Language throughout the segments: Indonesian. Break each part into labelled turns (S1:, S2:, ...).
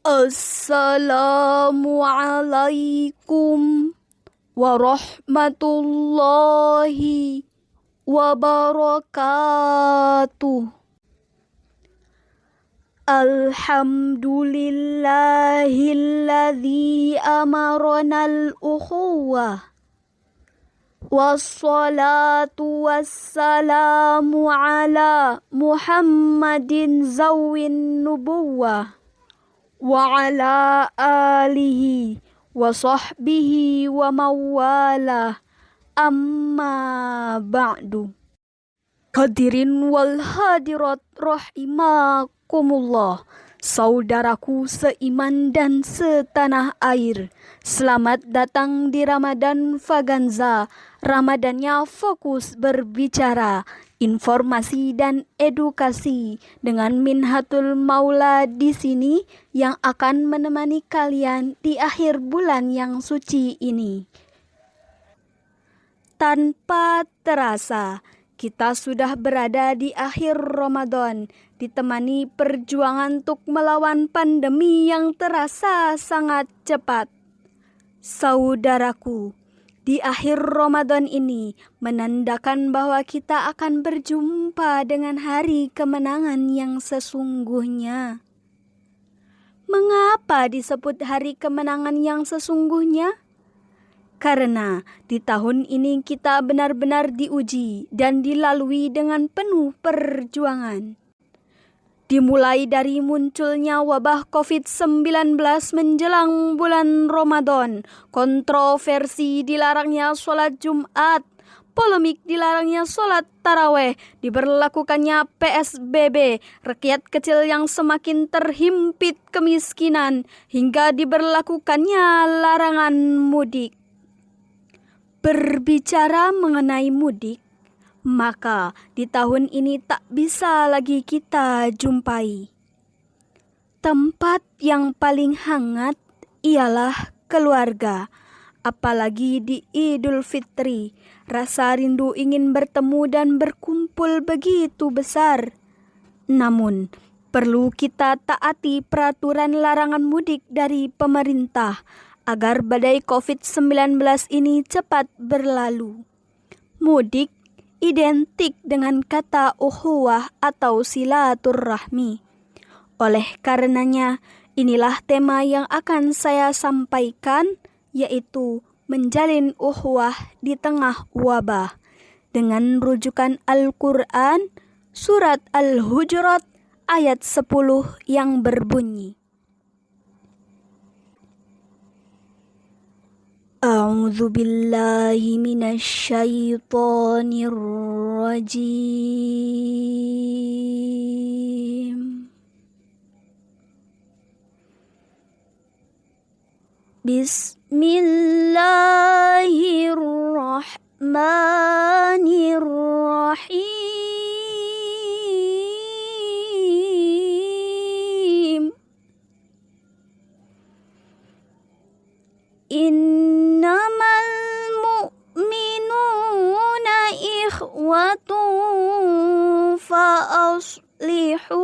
S1: Assalamualaikum warahmatullahi wabarakatuh. Alhamdulillahilladzi amarana al-ukhuwah. Wassalatu wassalamu ala Muhammadin zawin nubuwah. Wa ala alihi wa sahbihi wa mawalah, amma ba'du. Hadirin wal hadirat rahimakumullah, saudaraku seiman dan setanah air, selamat datang di Ramadan Vaganza. Ramadannya fokus berbicara, informasi dan edukasi dengan Minhatul Maula di sini yang akan menemani kalian di akhir bulan yang suci ini. Tanpa terasa, kita sudah berada di akhir Ramadan, ditemani perjuangan untuk melawan pandemi yang terasa sangat cepat. Saudaraku, di akhir Ramadan ini menandakan bahwa kita akan berjumpa dengan hari kemenangan yang sesungguhnya. Mengapa disebut hari kemenangan yang sesungguhnya? Karena di tahun ini kita benar-benar diuji dan dilalui dengan penuh perjuangan. Dimulai dari munculnya wabah COVID-19 menjelang bulan Ramadan, kontroversi dilarangnya sholat Jumat, polemik dilarangnya sholat taraweh, diberlakukannya PSBB, rakyat kecil yang semakin terhimpit kemiskinan, hingga diberlakukannya larangan mudik. Berbicara mengenai mudik, maka di tahun ini tak bisa lagi kita jumpai. Tempat yang paling hangat ialah keluarga, apalagi di Idul Fitri. Rasa rindu ingin bertemu dan berkumpul begitu besar. Namun, perlu kita taati peraturan larangan mudik dari pemerintah agar badai COVID-19 ini cepat berlalu. Mudik identik dengan kata ukhuwah atau silaturrahmi. Oleh karenanya, inilah tema yang akan saya sampaikan, yaitu menjalin ukhuwah di tengah wabah, dengan rujukan Al-Quran, surat Al-Hujurat, ayat 10 yang berbunyi, A'udzu billahi minasyaitonir rajim. Bismillahirrahmanirrahim. Innamal mu'minuna ikhwatun fa'aslihu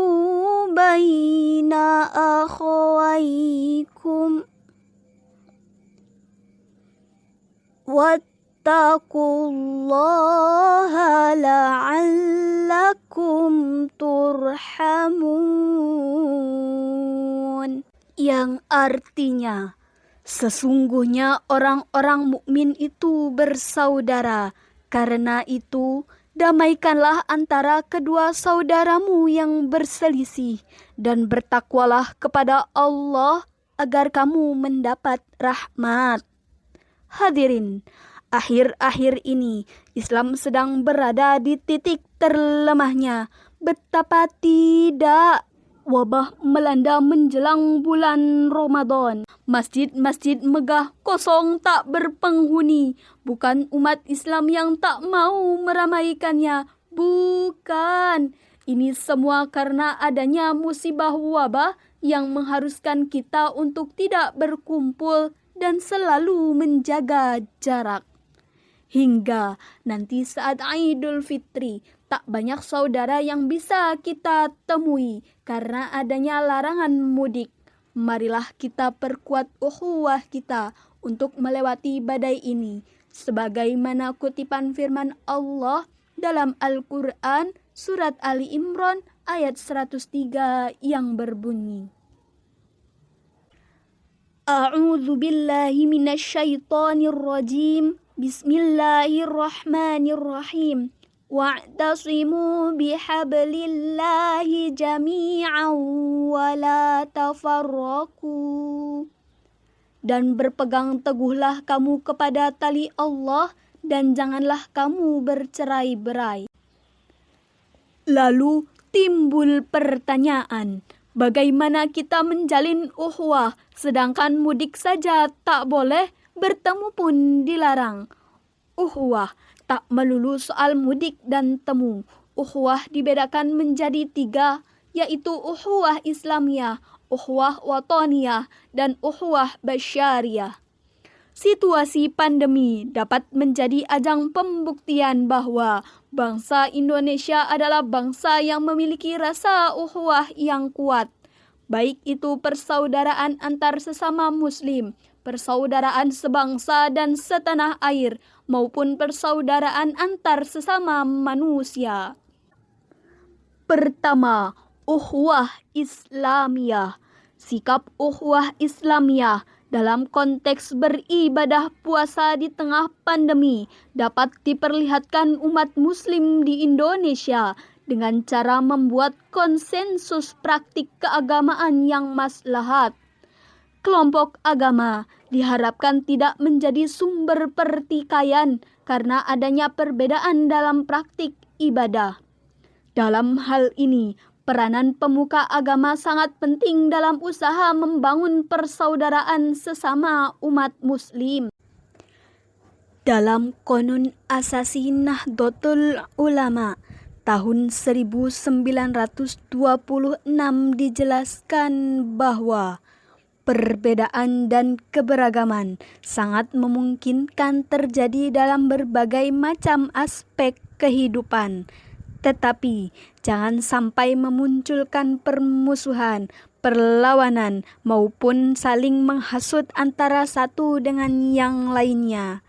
S1: baina akhawaikum wattaqullaha la'allakum turhamun, yang artinya sesungguhnya orang-orang mukmin itu bersaudara. Karena itu, damaikanlah antara kedua saudaramu yang berselisih dan bertakwalah kepada Allah agar kamu mendapat rahmat. Hadirin, akhir-akhir ini Islam sedang berada di titik terlemahnya. Betapa tidak wabah melanda menjelang bulan Ramadan. Masjid-masjid megah kosong tak berpenghuni. Bukan umat Islam yang tak mau meramaikannya. Bukan. Ini semua karena adanya musibah wabah yang mengharuskan kita untuk tidak berkumpul dan selalu menjaga jarak. Hingga nanti saat Idul Fitri, tak banyak saudara yang bisa kita temui karena adanya larangan mudik. marilah kita perkuat ukhuwah kita untuk melewati badai ini. Sebagaimana kutipan firman Allah dalam Al-Quran surat Ali Imran ayat 103 yang berbunyi, A'udzu billahi minasyaitonir rajim. Bismillahirrahmanirrahim. Wa'tasimu bihablillahi jami'an wa la tafarraqu. Dan berpegang teguhlah kamu kepada tali Allah dan janganlah kamu bercerai-berai. Lalu timbul pertanyaan, bagaimana kita menjalin ukhuwah sedangkan mudik saja tak boleh, bertemu pun dilarang. Ukhuwah tak melulu soal mudik dan temu. Ukhuwah dibedakan menjadi 3, yaitu ukhuwah Islamiyah, ukhuwah wataniyah, dan ukhuwah basyariyah. Situasi pandemi dapat menjadi ajang pembuktian bahwa bangsa Indonesia adalah bangsa yang memiliki rasa ukhuwah yang kuat. Baik itu persaudaraan antar sesama muslim, persaudaraan sebangsa dan setanah air, maupun persaudaraan antar sesama manusia. Pertama, ukhuwah Islamiyah. Sikap ukhuwah Islamiyah dalam konteks beribadah puasa di tengah pandemi dapat diperlihatkan umat muslim di Indonesia dengan cara membuat konsensus praktik keagamaan yang maslahat. Kelompok agama diharapkan tidak menjadi sumber pertikaian karena adanya perbedaan dalam praktik ibadah. Dalam hal ini, peranan pemuka agama sangat penting dalam usaha membangun persaudaraan sesama umat muslim. Dalam Qonun Asasi Nahdlatul Ulama tahun 1926 dijelaskan bahwa perbedaan dan keberagaman sangat memungkinkan terjadi dalam berbagai macam aspek kehidupan. Tetapi jangan sampai memunculkan permusuhan, perlawanan, maupun saling menghasut antara satu dengan yang lainnya.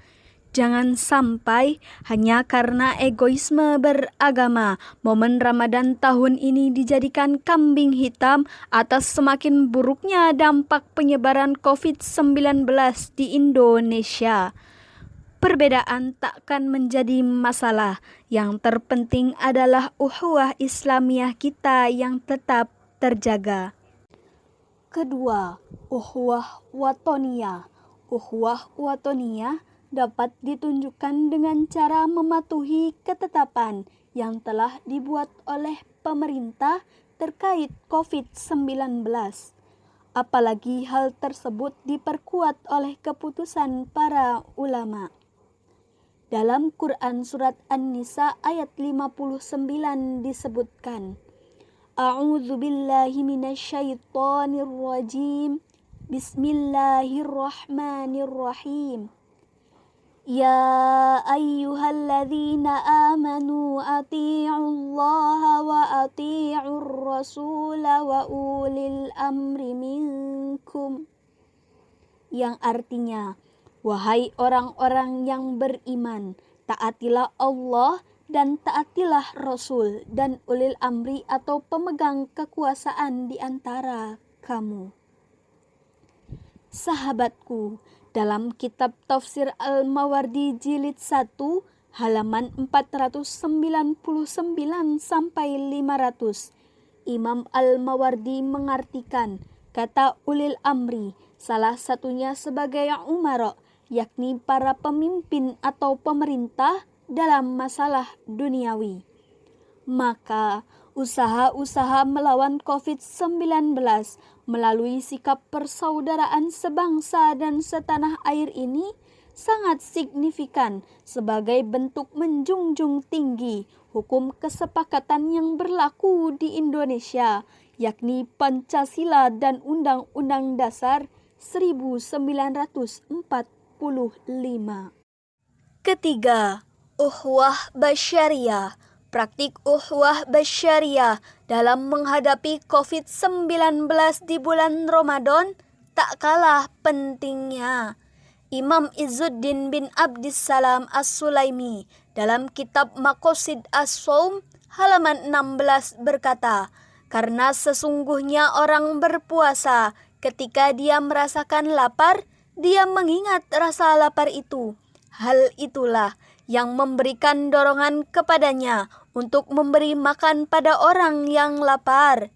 S1: Jangan sampai hanya karena egoisme beragama, momen Ramadan tahun ini dijadikan kambing hitam atas semakin buruknya dampak penyebaran COVID-19 di Indonesia. Perbedaan takkan menjadi masalah. Yang terpenting adalah ukhuwah Islamiyah kita yang tetap terjaga. Kedua, ukhuwah wataniyah. Ukhuwah wataniyah dapat ditunjukkan dengan cara mematuhi ketetapan yang telah dibuat oleh pemerintah terkait COVID-19. Apalagi hal tersebut diperkuat oleh keputusan para ulama. Dalam Quran surat An-Nisa ayat 59 disebutkan, A'udzu billahi minasyaitonir rajim. Bismillahirrahmanirrahim. Ya ayyuhalladzina amanu ati'ullaha wa ati'ur rasula wa ulil amri minkum. Yang artinya, wahai orang-orang yang beriman, taatilah Allah dan taatilah Rasul dan ulil amri atau pemegang kekuasaan di antara kamu. Sahabatku, dalam kitab Tafsir Al-Mawardi jilid 1 halaman 499 sampai 500, Imam Al-Mawardi mengartikan kata ulil amri salah satunya sebagai umara, yakni para pemimpin atau pemerintah dalam masalah duniawi. Maka usaha-usaha melawan COVID-19 melalui sikap persaudaraan sebangsa dan setanah air ini sangat signifikan sebagai bentuk menjunjung tinggi hukum kesepakatan yang berlaku di Indonesia, yakni Pancasila dan Undang-Undang Dasar 1945. Ketiga, ukhuwah basyariyah. praktik uhwah basyariah dalam menghadapi COVID-19 di bulan Ramadan tak kalah pentingnya. Imam Izzuddin bin Abdissalam As-Sulaimi dalam kitab Maqasid As-Shaum halaman 16 berkata, karena sesungguhnya orang berpuasa ketika dia merasakan lapar, dia mengingat rasa lapar itu. Hal itulah yang memberikan dorongan kepadanya untuk memberi makan pada orang yang lapar.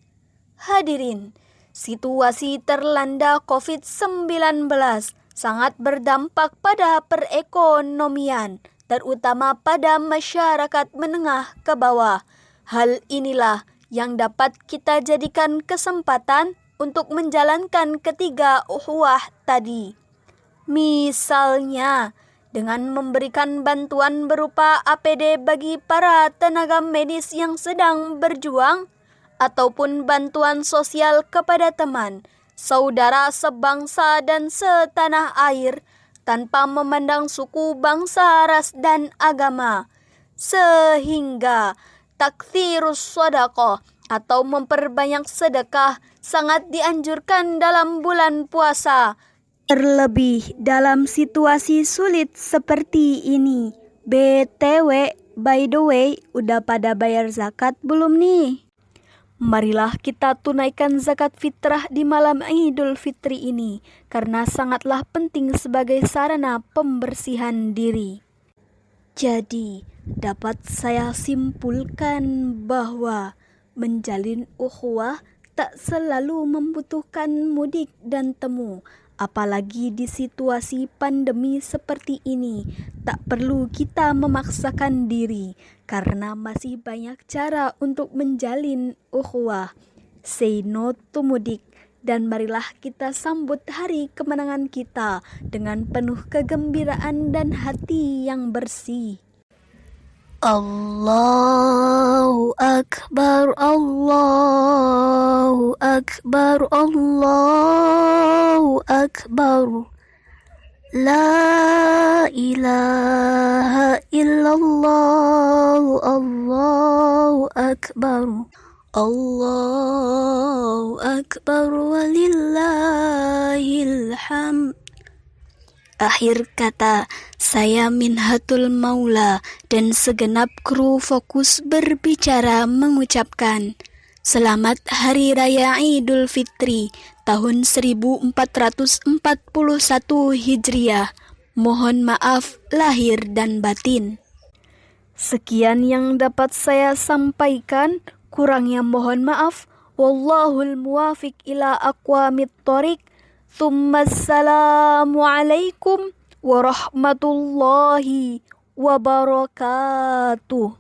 S1: Hadirin, situasi terlanda COVID-19 sangat berdampak pada perekonomian, terutama pada masyarakat menengah ke bawah. Hal inilah yang dapat kita jadikan kesempatan untuk menjalankan ketiga ukhuwah tadi. Misalnya, dengan memberikan bantuan berupa APD bagi para tenaga medis yang sedang berjuang, ataupun bantuan sosial kepada teman, saudara sebangsa dan setanah air, tanpa memandang suku, bangsa, ras, dan agama. Sehingga takthirus shadaqah atau memperbanyak sedekah sangat dianjurkan dalam bulan puasa. Terlebih dalam situasi sulit seperti ini. BTW, by the way, udah pada bayar zakat belum nih? Marilah kita tunaikan zakat fitrah di malam Idul Fitri ini, karena sangatlah penting sebagai sarana pembersihan diri. Jadi, dapat saya simpulkan bahwa menjalin ukhuwah tak selalu membutuhkan mudik dan temu. Apalagi di situasi pandemi seperti ini, tak perlu kita memaksakan diri, karena masih banyak cara untuk menjalin ukhuwah. Say no to mudik, dan marilah kita sambut hari kemenangan kita dengan penuh kegembiraan dan hati yang bersih. Allahu Akbar, Allahu Akbar, Allahu Akbar. La ilaha illallah, Allahu Akbar. Allahu Akbar walillahil hamd. Akhir kata, saya Minhatul Maula dan segenap kru Fokus Berbicara mengucapkan Selamat Hari Raya Idul Fitri tahun 1441 Hijriah. Mohon maaf lahir dan batin. Sekian yang dapat saya sampaikan, kurangnya mohon maaf. Wallahul muwafiq ila aqwamit thoriq. Assalamualaikum warahmatullahi wabarakatuh.